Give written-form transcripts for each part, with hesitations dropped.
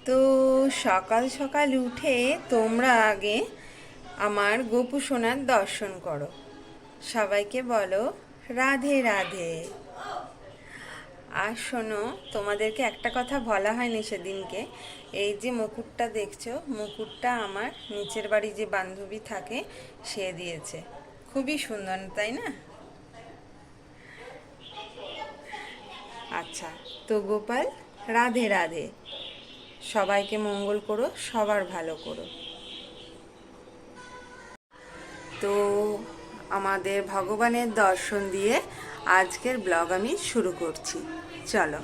তো সকাল সকাল উঠে তোমরা আগে আমার গোপু সোনার দর্শন করো। সবাইকে বলো রাধে রাধে। আর শোনো, তোমাদেরকে একটা কথা বলা হয়নি সেদিনকে। এই যে মুকুটটা দেখছো, মুকুটটা আমার নিচের বাড়ি যে বান্ধবী থাকে সে দিয়েছে। খুবই সুন্দর, তাই না? আচ্ছা, তো গোপাল, রাধে রাধে। সবাইকে মঙ্গল করো, সবার ভালো করো। তো আমাদের ভগবানের দর্শন দিয়ে আজকের ব্লগ আমি শুরু করছি। চলো।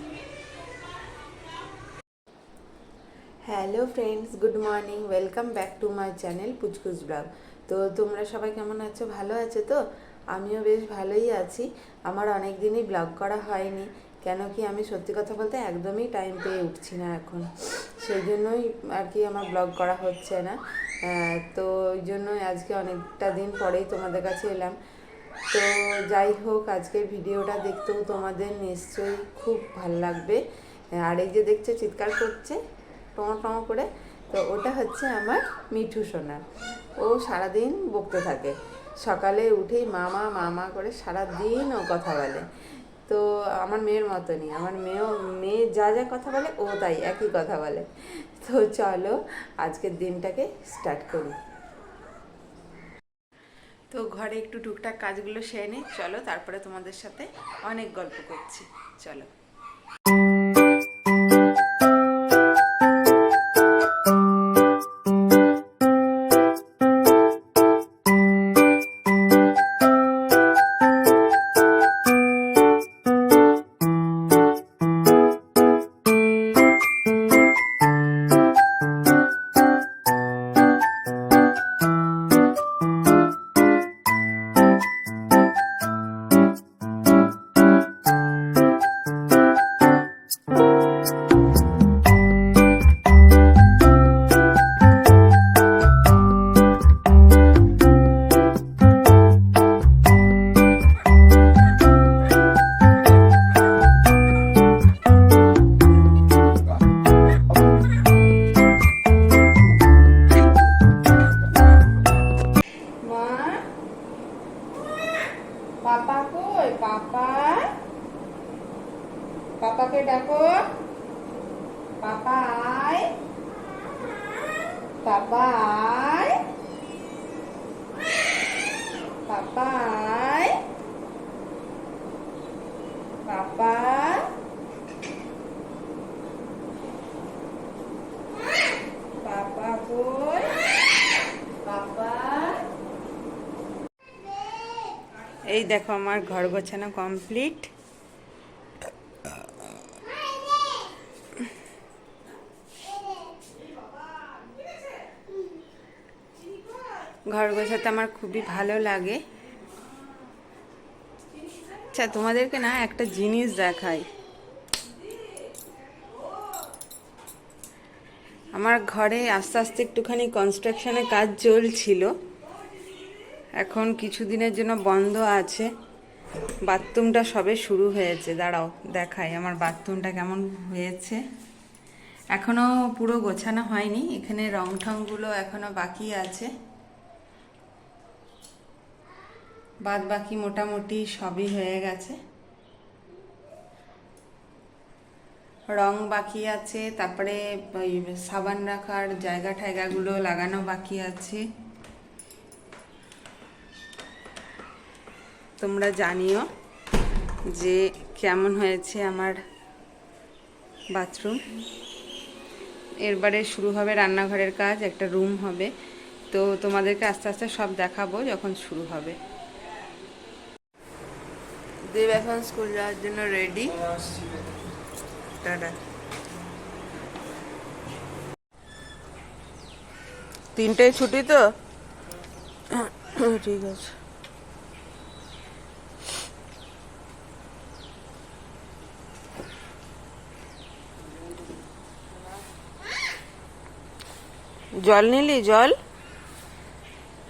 Hello friends, good morning, welcome back to my channel পুচকুচ ব্লগ। তো তোমরা সবাই কেমন আছো? ভালো আছো তো? আমিও বেশ ভালোই আছি। আমার অনেক দিনই ব্লগ করা হয়নি, কেন কি আমি সত্যি কথা বলতে একদমই টাইম পেয়ে উঠছি না এখন। সেই জন্যই আর কি আমার ব্লগ করা হচ্ছে না। তো ওই জন্যই আজকে অনেকটা দিন পরেই তোমাদের কাছে এলাম। তো যাই হোক, আজকের ভিডিওটা দেখতেও তোমাদের নিশ্চয়ই খুব ভালো লাগবে। আর এই যে দেখছো চিৎকার করছে টমা টমা করে, তো ওটা হচ্ছে আমার মিঠু সোনা। ও সারাদিন বকতে থাকে, সকালে উঠেই মামা মামা করে সারাদিন ও কথা বলে। তো আমার মেয়ের মতনই, আমার মেয়ে যা যা কথা বলে ও তাই একই কথা বলে। তো চলো আজকের দিনটাকে স্টার্ট করি। তো ঘরে একটু টুকটাক কাজগুলো সেরে নিই, চলো, তারপরে তোমাদের সাথে অনেক গল্প করছি। চলো। পাপা কই? পাপা, পাপাকে ডাকো। পাপা আয়, পাপা আয়, পাপা আয়, পাপা, পাপা কই? পাপা। এই দেখো আমার ঘর গোছানো কমপ্লিট। ঘর গোছাতে আমার খুবই ভালো লাগে। আচ্ছা, তোমাদেরকে না একটা জিনিস দেখাই। আমার ঘরে আস্তে আস্তে একটুখানি কনস্ট্রাকশনের কাজ চলছিল, এখন কিছুদিনের জন্য বন্ধ আছে। বাথরুমটা সবে শুরু হয়েছে, দাঁড়াও দেখাই আমার বাথরুমটা কেমন হয়েছে। এখনও পুরো গোছানো হয়নি, এখানে রং ঠংগুলো এখনও বাকি আছে, বাদ বাকি মোটামুটি সবই হয়ে গেছে। রং বাকি আছে, তারপরে ওই সাবান রাখার জায়গা ঠায়গাগুলো লাগানো বাকি আছে। তোমরা জানিও যে কেমন হয়েছে আমার বাথরুম। এরবারে শুরু হবে রান্নাঘরের কাজ, একটা রুম হবে। তো তোমাদেরকে আস্তে আস্তে সব দেখাবো যখন শুরু হবে। দেব এখন স্কুল যাওয়ার জন্য রেডি। টাটা। 3টায় ছুটি তো, ঠিক আছে। জল নিলি? জল?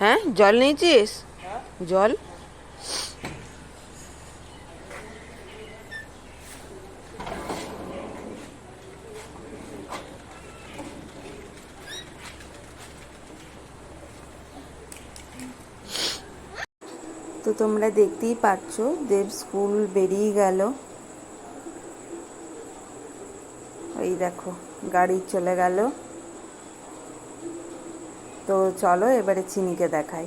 হ্যাঁ, জল নিয়েছিস? জল তো তোমরা দেখতেই পাচ্ছ দেব স্কুল বেরিয়ে গেল। এই দেখো গাড়ি চলে গেল। তো চলো এবারে চিনিকে দেখাই।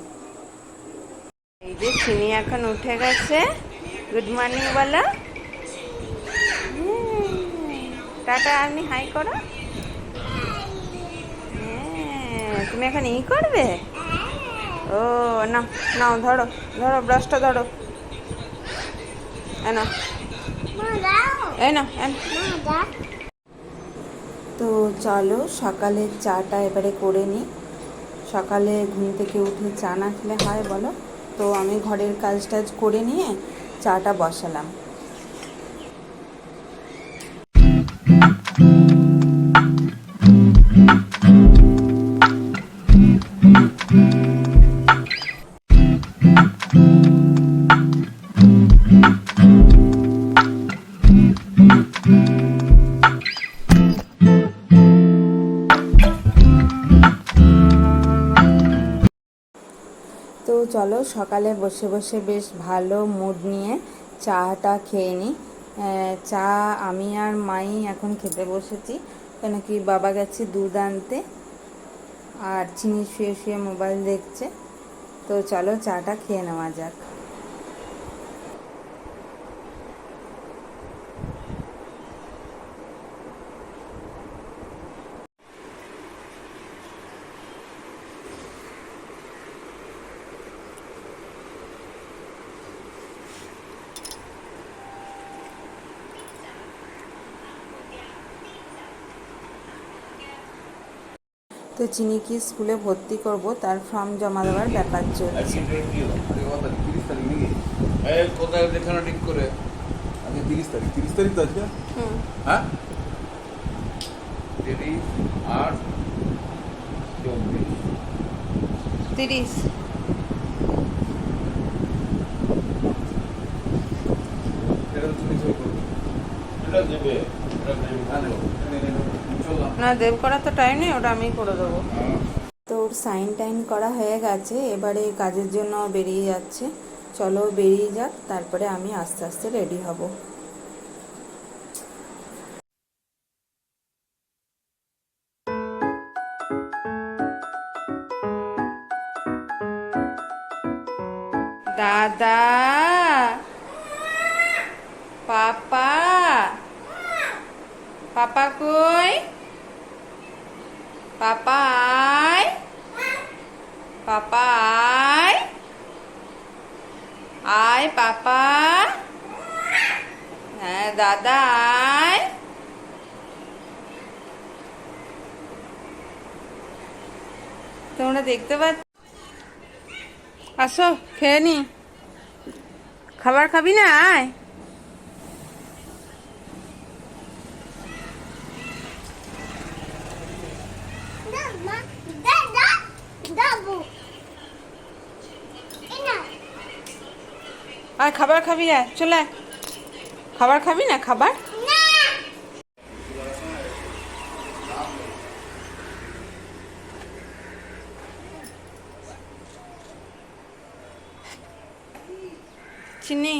এই যে চিনি এখন উঠে গেছে। গুড মর্নিং বলো। টাটা, আপনি হাই করো। তুমি এখন ই করবে? ও না, নাও ধরো ধরো ব্রাশটা ধরো। এনো এনো। তো চলো সকালের চাটা এবারে করে নিই। সকালে ঘুম থেকে উঠে চা না খেলে হয় বলো? তো আমি ঘরের কাজ টাজ করে নিয়ে চাটা বসালাম। তো চলো সকালে বসে বসে বেশ ভালো মুড নিয়ে চাটা খেয়ে নিই। চা আমি আর মাই এখন খেতে বসেছি, কেন কি বাবা গেছে দুধ আনতে, আর চিনি শুয়ে শুয়ে মোবাইল দেখছে। তো চলো চাটা খেয়ে নেওয়া যাক। তো চিনিকে স্কুলে ভর্তি করব, তার ফর্ম জমা দেওয়ার ব্যাপার চলছে। কোথায় দেখানো ঠিক করে? আজকে 30 তারিখ, 30 তারিখ তো আজকে। হ্যাঁ 30। এটা তুমি সই করবে, এটা দেবে, এটা দেবে, হ্যাঁ দেবো। না দেব করার তো টাইম নেই, ওটা আমি করে দেবো। তো ওর সাইন টাইন করা হয়ে গেছে, এবারে কাজের জন্য বেরিয়ে যাচ্ছে। চলো বেরিয়ে যাক, তারপরে আমি আস্তে আস্তে রেডি হব। দাদা, পাপা, পাপা কই? পাপা আয়, পাপা আয়, আয় পাপা। হ্যাঁ দাদা আয়। তোমরা দেখতে পাচ্ছ? আসো খেয়ে নি। খাবার খাবি না? আয়। আয় খাবার খাবি? আয় চলে আয়। খাবার খাবি না? খাবার চিনি,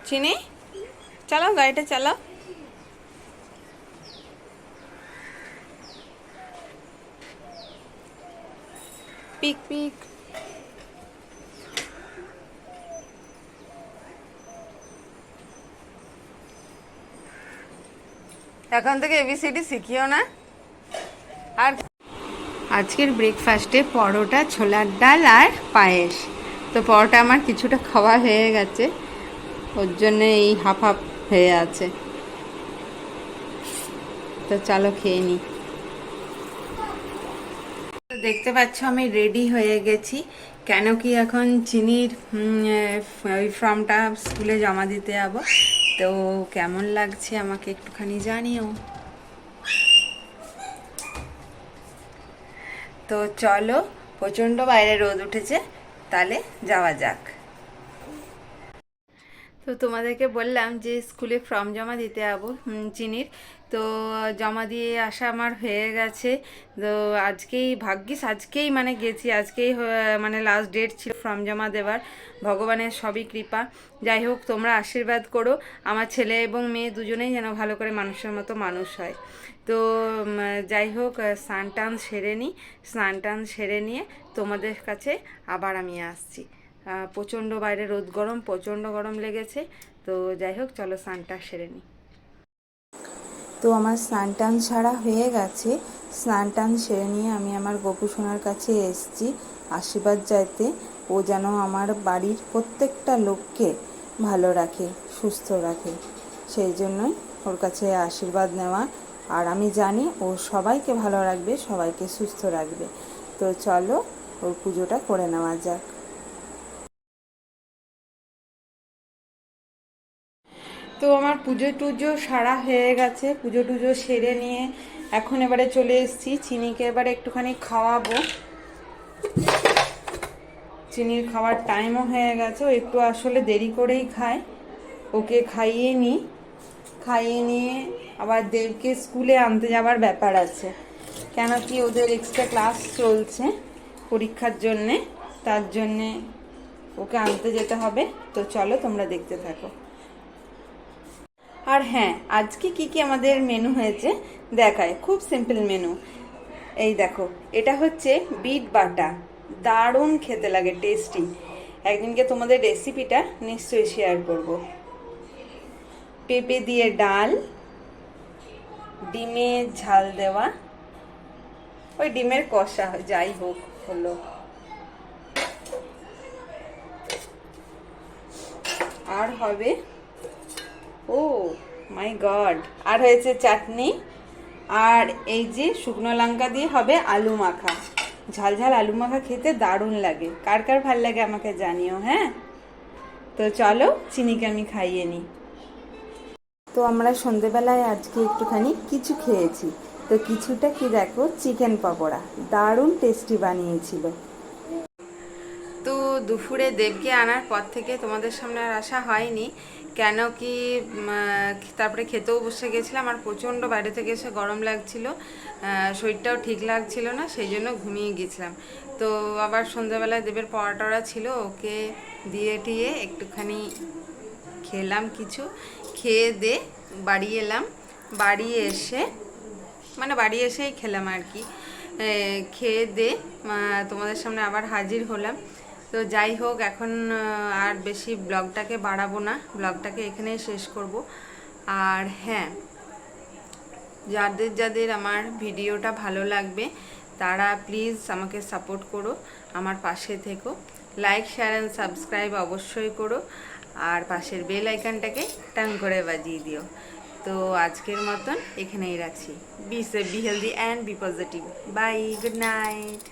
চিনি চালাও, গাড়িটা চালাও। পিক পিক। এখন থেকে এবিসিডি শিখিও না। আর আজকের ব্রেকফাস্টে পরোটা, ছোলার ডাল আর পায়েস। তো পরোটা আমার কিছুটা খাওয়া হয়ে গেছে, ওর জন্য এই হাফ হাফ হয়ে আছে। তো চলো খেয়ে নিই। দেখতে পাচ্ছ আমি রেডি হয়ে গেছি, কেন কি এখন চিনির ওই ফর্মটা স্কুলে জমা দিতে যাব। তো কেমন লাগছে আমাকে একটুখানি জানিও। তো চলো, প্রচণ্ড বাইরে রোদ উঠেছে, তাহলে যাওয়া যাক। তো তোমাদেরকে বললাম যে স্কুলে ফর্ম জমা দিতে যাবো চিনির। তো জমা দিয়ে আসা আমার হয়ে গেছে। তো আজকেই মানে গেছি, মানে লাস্ট ডেট ছিল ফর্ম জমা দেওয়ার। ভগবানের সবই কৃপা। যাই হোক, তোমরা আশীর্বাদ করো আমার ছেলে এবং মেয়ে দুজনেই যেন ভালো করে মানুষের মতো মানুষ হয়। তো যাই হোক, স্নান টান সেরে নিয়ে তোমাদের কাছে আবার আমি আসছি। প্রচণ্ড বাইরে রোদ গরম, প্রচণ্ড গরম লেগেছে। তো যাই হোক, চলো স্নানটা সেরে নিই। তো আমার স্নান টান সারা হয়ে গেছে। স্নান টান সেরে নিয়ে আমি আমার গোপু সোনার কাছে এসেছি আশীর্বাদ চাইতে। ও যেন আমার বাড়ির প্রত্যেকটা লোককে ভালো রাখে, সুস্থ রাখে, সেই জন্যই ওর কাছে আশীর্বাদ নেওয়া। আর আমি জানি ও সবাইকে ভালো রাখবে, সবাইকে সুস্থ রাখবে। তো চলো ওর পুজোটা করে নেওয়া যাক। তো আমার পুজো টুজো সারা হয়ে গেছে। পুজো টুজো সেরে নিয়ে এখন এবারে চলে এসেছি চিনিকে এবারে একটুখানি খাওয়াবো। চিনির খাওয়ার টাইমও হয়ে গেছে। ও একটু আসলে দেরি করেই খায়। ওকে খাইয়ে নিয়ে আবার দেবকে স্কুলে আনতে যাওয়ার ব্যাপার আছে, কেন কি ওদের এক্সট্রা ক্লাস চলছে পরীক্ষার জন্যে, তার জন্যে ওকে আনতে যেতে হবে। তো চলো তোমরা দেখতে থাকো। আর হ্যাঁ, আজকে কি কি আমাদের মেনু হয়েছে দেখায়, খুব সিম্পল মেনু। এই দেখো, এটা হচ্ছে বিট বাটা, দারুণ খেতে লাগে, টেস্টি। একদিনকে তোমাদের রেসিপিটা নিশ্চয়ই শেয়ার করব। পেঁপে দিয়ে ডাল, ডিমের ঝাল দেওয়া, ওই ডিমের কষা, যাই হোক হলো। আর হবে, ও মাই গড, আর হয়েছে চাটনি। আর এই যে শুকনো লঙ্কা দিয়ে হবে আলু মাখা। ঝাল ঝাল আলু মাখা খেতে দারুণ লাগে। কার কার ভাল লাগে আমাকে জানিও, হ্যাঁ। তো চলো চিনিকে আমি খাইয়ে নিই। তো আমরা সন্ধেবেলায় আজকে একটুখানি কিছু খেয়েছি। তো কিছুটা কি দেখো, চিকেন পকোড়া, দারুণ টেস্টি বানিয়েছিল। তো দুপুরে দেবকে আনার পর থেকে তোমাদের সামনে আর আসা হয়নি, কেন কি তারপরে খেতেও বসে গেছিলাম। আর প্রচণ্ড বাইরে থেকে এসে গরম লাগছিল, শরীরটাও ঠিক লাগছিল না, সেই জন্য ঘুমিয়ে গেছিলাম। তো আবার সন্ধ্যাবেলায় দেবের পড়া ছিল, ওকে দিয়ে টিয়ে একটুখানি খেলাম কিছু, খেয়ে দে বাড়ি এলাম। বাড়ি এসেই খেলাম আর কি। খেয়ে দে তোমাদের সামনে আবার হাজির হলাম। তো যাই হোক, এখন আর বেশি ব্লগটাকে বাড়াবো না, ব্লগটাকে এখানেই শেষ করব। আর হ্যাঁ, যাদের আমার ভিডিওটা ভালো লাগবে তারা প্লিজ আমাকে সাপোর্ট করো, আমার পাশে থেকো। লাইক, শেয়ার অ্যান্ড সাবস্ক্রাইব অবশ্যই করো। আর পাশের বেল আইকনটাকে টান করে বাজিয়ে দিও। তো আজকের মতন এখানেই রাখছি। Be safe, be healthy and be positive. Bye, good night.